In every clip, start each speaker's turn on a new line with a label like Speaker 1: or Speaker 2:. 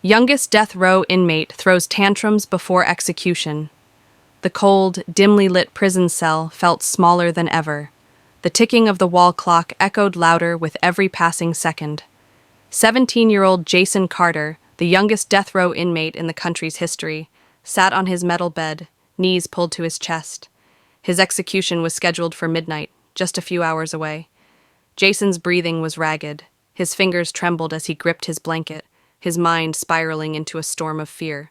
Speaker 1: Youngest death row inmate throws tantrums before execution. The cold, dimly lit prison cell felt smaller than ever. The ticking of the wall clock echoed louder with every passing second. 17-year-old Jason Carter, the youngest death row inmate in the country's history, sat on his metal bed, knees pulled to his chest. His execution was scheduled for midnight, just a few hours away. Jason's breathing was ragged. His fingers trembled as he gripped his blanket, his mind spiraling into a storm of fear.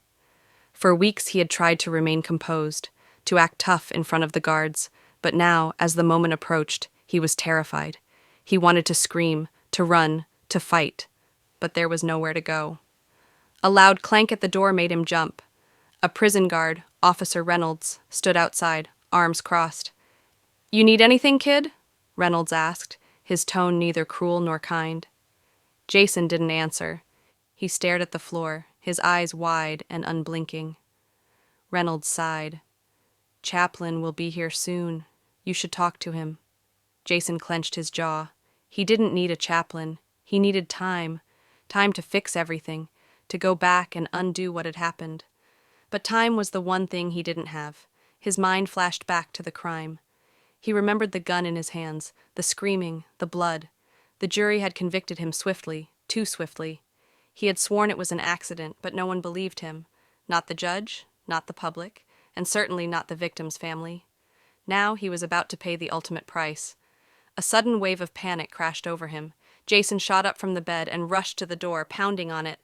Speaker 1: For weeks he had tried to remain composed, to act tough in front of the guards, but now, as the moment approached, he was terrified. He wanted to scream, to run, to fight, but there was nowhere to go. A loud clank at the door made him jump. A prison guard, Officer Reynolds, stood outside, arms crossed. "You need anything, kid?" Reynolds asked, his tone neither cruel nor kind. Jason didn't answer. He stared at the floor, his eyes wide and unblinking. Reynolds sighed. "Chaplain will be here soon. You should talk to him." Jason clenched his jaw. He didn't need a chaplain. He needed time. Time to fix everything, to go back and undo what had happened. But time was the one thing he didn't have. His mind flashed back to the crime. He remembered the gun in his hands, the screaming, the blood. The jury had convicted him swiftly, too swiftly. He had sworn it was an accident, but no one believed him. Not the judge, not the public, and certainly not the victim's family. Now he was about to pay the ultimate price. A sudden wave of panic crashed over him. Jason shot up from the bed and rushed to the door, pounding on it.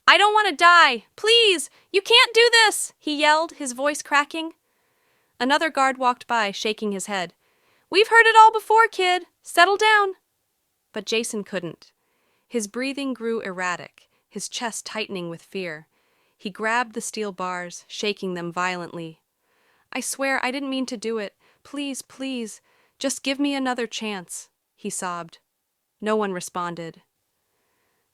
Speaker 1: "I don't want to die! Please! You can't do this!" he yelled, his voice cracking. Another guard walked by, shaking his head. "We've heard it all before, kid. Settle down." But Jason couldn't. His breathing grew erratic, his chest tightening with fear. He grabbed the steel bars, shaking them violently. "I swear I didn't mean to do it. Please, please, just give me another chance," he sobbed. No one responded.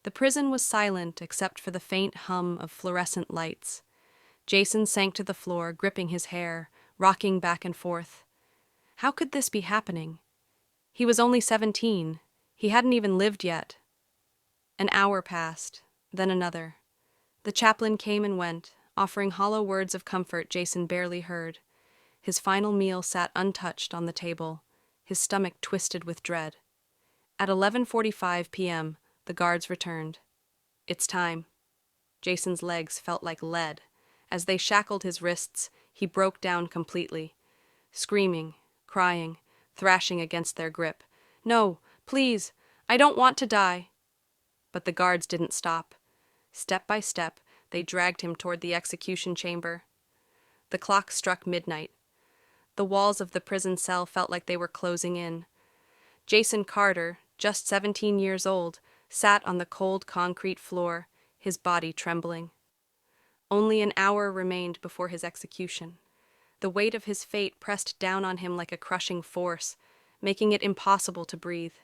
Speaker 1: The prison was silent except for the faint hum of fluorescent lights. Jason sank to the floor, gripping his hair, rocking back and forth. How could this be happening? He was only 17. He hadn't even lived yet. An hour passed, then another. The chaplain came and went, offering hollow words of comfort Jason barely heard. His final meal sat untouched on the table, his stomach twisted with dread. At 11:45 p.m., the guards returned. "It's time." Jason's legs felt like lead. As they shackled his wrists, he broke down completely, screaming, crying, thrashing against their grip. "No, please, I don't want to die." But the guards didn't stop. Step by step, they dragged him toward the execution chamber. The clock struck midnight. The walls of the prison cell felt like they were closing in. Jason Carter, just 17 years old, sat on the cold concrete floor, his body trembling. Only an hour remained before his execution. The weight of his fate pressed down on him like a crushing force, making it impossible to breathe.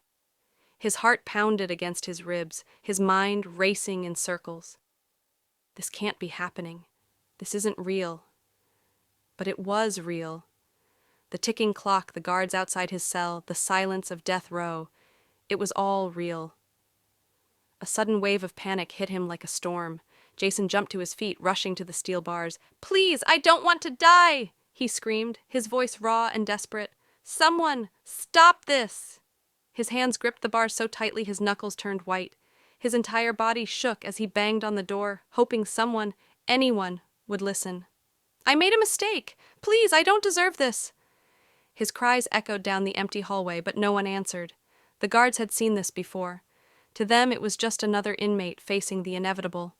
Speaker 1: His heart pounded against his ribs, his mind racing in circles. This can't be happening. This isn't real. But it was real. The ticking clock, the guards outside his cell, the silence of death row. It was all real. A sudden wave of panic hit him like a storm. Jason jumped to his feet, rushing to the steel bars. "Please, I don't want to die!" he screamed, his voice raw and desperate. "Someone, stop this!" His hands gripped the bars so tightly his knuckles turned white. His entire body shook as he banged on the door, hoping someone, anyone, would listen. "I made a mistake! Please, I don't deserve this!" His cries echoed down the empty hallway, but no one answered. The guards had seen this before. To them, it was just another inmate facing the inevitable.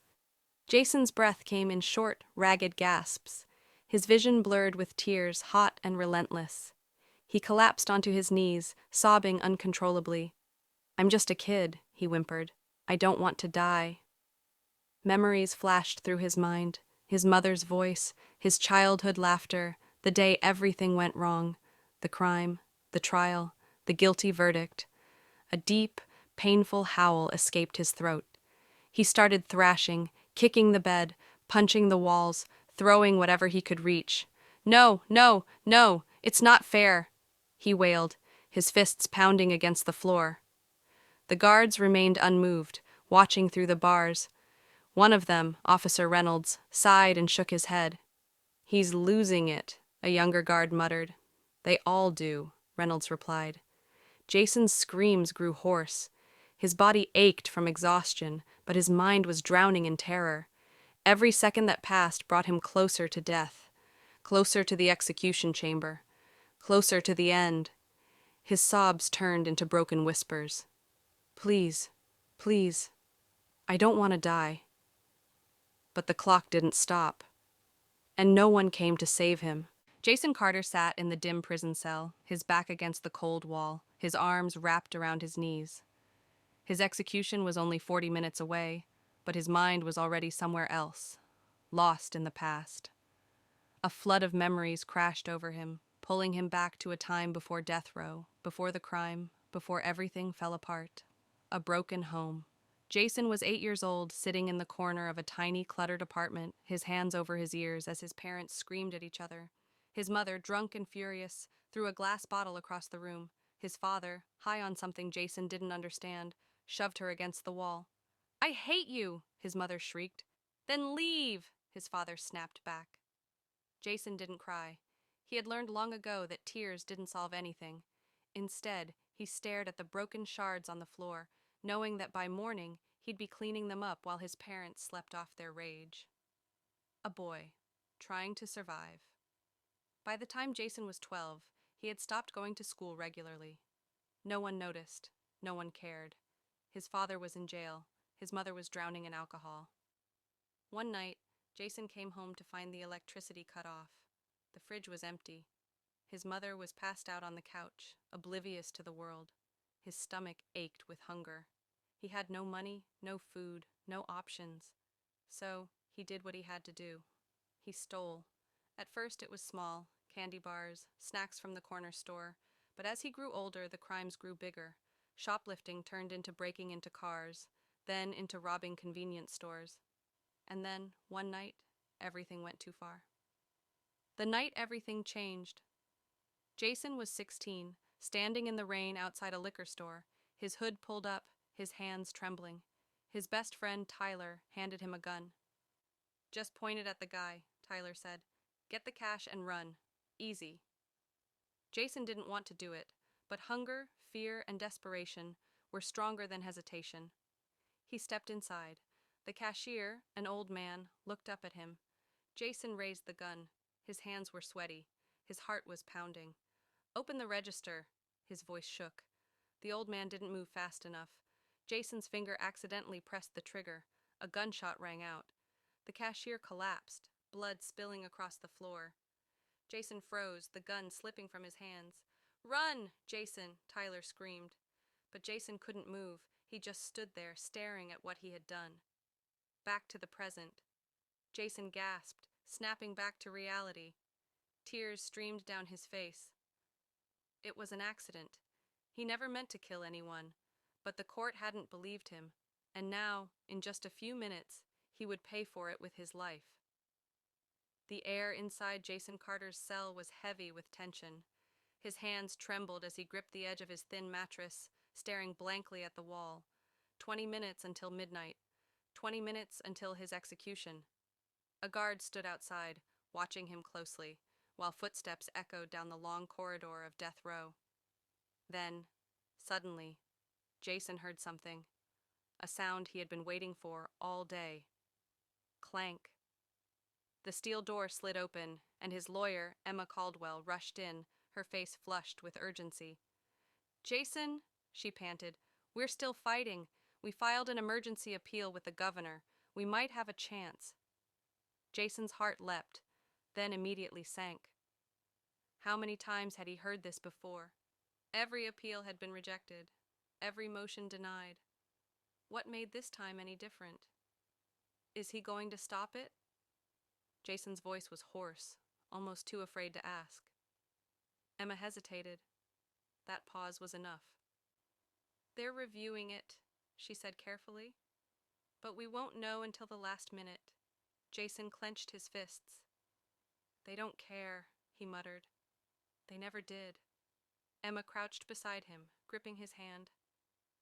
Speaker 1: Jason's breath came in short, ragged gasps. His vision blurred with tears, hot and relentless. He collapsed onto his knees, sobbing uncontrollably. "I'm just a kid," he whimpered. "I don't want to die." Memories flashed through his mind, his mother's voice, his childhood laughter, the day everything went wrong, the crime, the trial, the guilty verdict. A deep, painful howl escaped his throat. He started thrashing, kicking the bed, punching the walls, throwing whatever he could reach. "No, no, no, it's not fair," he wailed, his fists pounding against the floor. The guards remained unmoved, watching through the bars. One of them, Officer Reynolds, sighed and shook his head. "He's losing it," a younger guard muttered. "They all do," Reynolds replied. Jason's screams grew hoarse. His body ached from exhaustion, but his mind was drowning in terror. Every second that passed brought him closer to death, closer to the execution chamber, closer to the end. His sobs turned into broken whispers. "Please, please, I don't want to die." But the clock didn't stop, and no one came to save him. Jason Carter sat in the dim prison cell, his back against the cold wall, his arms wrapped around his knees. His execution was only 40 minutes away, but his mind was already somewhere else, lost in the past. A flood of memories crashed over him, pulling him back to a time before death row, before the crime, before everything fell apart. A broken home. Jason was 8 years old, sitting in the corner of a tiny, cluttered apartment, his hands over his ears as his parents screamed at each other. His mother, drunk and furious, threw a glass bottle across the room. His father, high on something Jason didn't understand, shoved her against the wall. "I hate you!" his mother shrieked. "Then leave!" his father snapped back. Jason didn't cry. He had learned long ago that tears didn't solve anything. Instead, he stared at the broken shards on the floor, knowing that by morning he'd be cleaning them up while his parents slept off their rage. A boy, trying to survive. By the time Jason was 12, he had stopped going to school regularly. No one noticed. No one cared. His father was in jail. His mother was drowning in alcohol. One night, Jason came home to find the electricity cut off. The fridge was empty. His mother was passed out on the couch, oblivious to the world. His stomach ached with hunger. He had no money, no food, no options. So, he did what he had to do. He stole. At first it was small, candy bars, snacks from the corner store, but as he grew older, the crimes grew bigger. Shoplifting turned into breaking into cars, then into robbing convenience stores. And then, one night, everything went too far. The night everything changed. Jason was 16, standing in the rain outside a liquor store, his hood pulled up, his hands trembling. His best friend, Tyler, handed him a gun. "Just point it at the guy," Tyler said. "Get the cash and run. Easy." Jason didn't want to do it, but hunger, fear, and desperation were stronger than hesitation. He stepped inside. The cashier, an old man, looked up at him. Jason raised the gun. His hands were sweaty. His heart was pounding. "Open the register." His voice shook. The old man didn't move fast enough. Jason's finger accidentally pressed the trigger. A gunshot rang out. The cashier collapsed, blood spilling across the floor. Jason froze, the gun slipping from his hands. "Run, Jason!" Tyler screamed. But Jason couldn't move. He just stood there, staring at what he had done. Back to the present. Jason gasped, snapping back to reality. Tears streamed down his face. It was an accident. He never meant to kill anyone, but the court hadn't believed him, and now, in just a few minutes, he would pay for it with his life. The air inside Jason Carter's cell was heavy with tension. His hands trembled as he gripped the edge of his thin mattress, staring blankly at the wall. 20 minutes until midnight. 20 minutes until his execution. A guard stood outside, watching him closely, while footsteps echoed down the long corridor of death row. Then, suddenly, Jason heard something. A sound he had been waiting for all day. Clank. The steel door slid open, and his lawyer, Emma Caldwell, rushed in, her face flushed with urgency. "Jason," she panted, "we're still fighting. We filed an emergency appeal with the governor. We might have a chance." Jason's heart leapt, then immediately sank. How many times had he heard this before? Every appeal had been rejected, every motion denied. What made this time any different? Is he going to stop it? Jason's voice was hoarse, almost too afraid to ask. Emma hesitated. That pause was enough. "They're reviewing it," she said carefully. "But we won't know until the last minute." Jason clenched his fists. "They don't care," he muttered. "They never did." Emma crouched beside him, gripping his hand.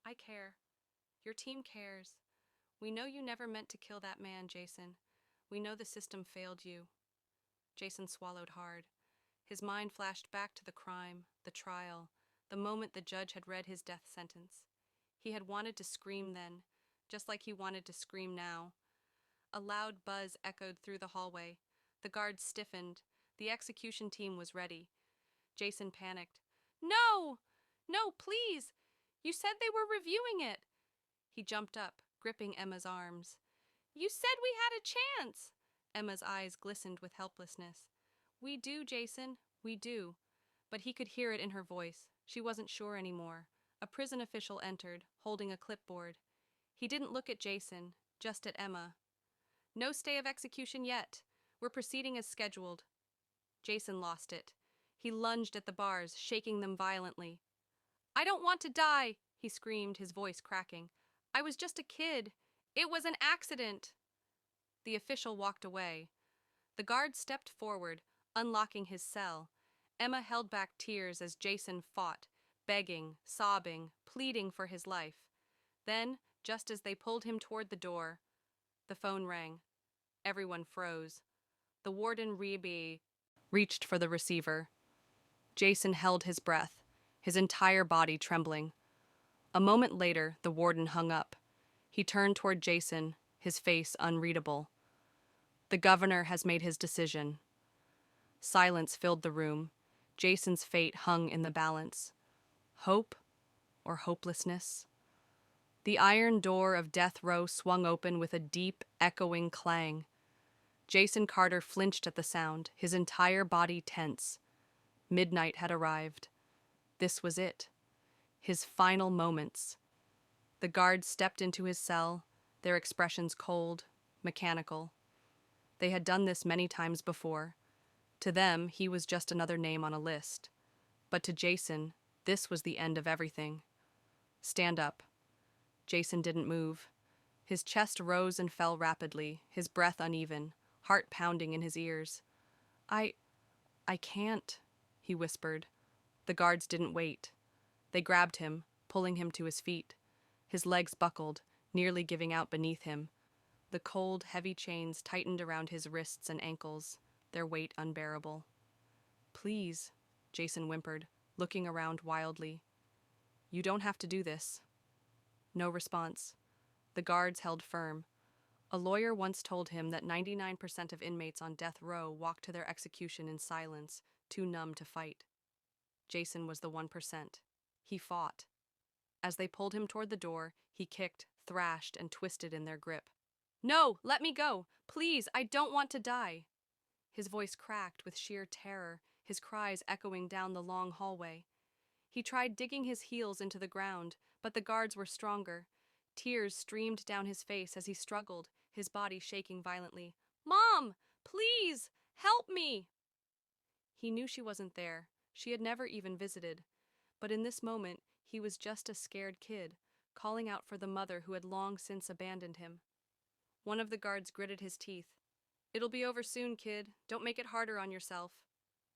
Speaker 1: "I care. Your team cares. We know you never meant to kill that man, Jason. We know the system failed you. Jason swallowed hard. His mind flashed back to the crime, the trial, the moment the judge had read his death sentence. He had wanted to scream then, just like he wanted to scream now. A loud buzz echoed through the hallway. The guards stiffened. The execution team was ready. Jason panicked. No! No, please! You said they were reviewing it! He jumped up, gripping Emma's arms. You said we had a chance! Emma's eyes glistened with helplessness. We do, Jason, we do. But he could hear it in her voice. She wasn't sure anymore. A prison official entered, holding a clipboard. He didn't look at Jason, just at Emma. No stay of execution yet. We're proceeding as scheduled. Jason lost it. He lunged at the bars, shaking them violently. I don't want to die, he screamed, his voice cracking. I was just a kid. It was an accident. The official walked away. The guard stepped forward, unlocking his cell. Emma held back tears as Jason fought, begging, sobbing, pleading for his life. Then, just as they pulled him toward the door, the phone rang. Everyone froze. The warden reached for the receiver. Jason held his breath, his entire body trembling. A moment later, the warden hung up. He turned toward Jason, his face unreadable. The governor has made his decision. Silence filled the room. Jason's fate hung in the balance. Hope or hopelessness? The iron door of death row swung open with a deep, echoing clang. Jason Carter flinched at the sound, his entire body tense. Midnight had arrived. This was it. His final moments. The guards stepped into his cell, their expressions cold, mechanical. They had done this many times before. To them, he was just another name on a list. But to Jason, this was the end of everything. Stand up. Jason didn't move. His chest rose and fell rapidly, his breath uneven, heart pounding in his ears. I can't, he whispered. The guards didn't wait. They grabbed him, pulling him to his feet. His legs buckled, nearly giving out beneath him. The cold, heavy chains tightened around his wrists and ankles, their weight unbearable. Please, Jason whimpered, looking around wildly. You don't have to do this. No response. The guards held firm. A lawyer once told him that 99% of inmates on death row walk to their execution in silence, too numb to fight. Jason was the 1%. He fought. As they pulled him toward the door, he kicked, thrashed, and twisted in their grip. No, let me go! Please, I don't want to die! His voice cracked with sheer terror, his cries echoing down the long hallway. He tried digging his heels into the ground, but the guards were stronger. Tears streamed down his face as he struggled, his body shaking violently. Mom! Please! Help me! He knew she wasn't there. She had never even visited. But in this moment, he was just a scared kid, calling out for the mother who had long since abandoned him. One of the guards gritted his teeth. It'll be over soon, kid. Don't make it harder on yourself.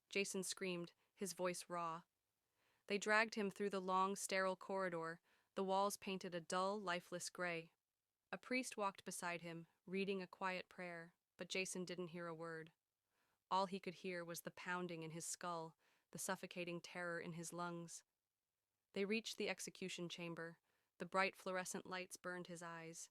Speaker 1: Jason screamed, his voice raw. They dragged him through the long, sterile corridor, the walls painted a dull, lifeless gray. A priest walked beside him, reading a quiet prayer, but Jason didn't hear a word. All he could hear was the pounding in his skull, the suffocating terror in his lungs. They reached the execution chamber. The bright fluorescent lights burned his eyes.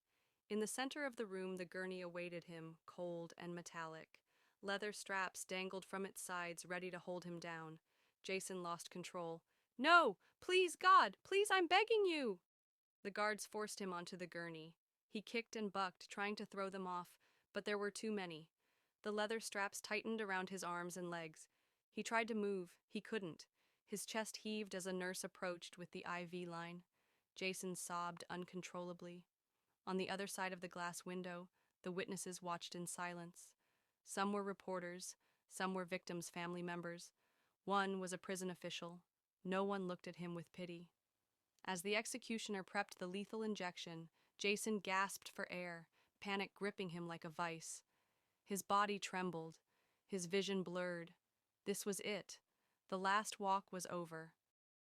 Speaker 1: In the center of the room, the gurney awaited him, cold and metallic. Leather straps dangled from its sides, ready to hold him down. Jason lost control. No! Please, God! Please, I'm begging you! The guards forced him onto the gurney. He kicked and bucked, trying to throw them off, but there were too many. The leather straps tightened around his arms and legs. He tried to move. He couldn't. His chest heaved as a nurse approached with the IV line. Jason sobbed uncontrollably. On the other side of the glass window, the witnesses watched in silence. Some were reporters, some were victims' family members. One was a prison official. No one looked at him with pity. As the executioner prepped the lethal injection, Jason gasped for air, panic gripping him like a vice. His body trembled, his vision blurred. This was it. The last walk was over.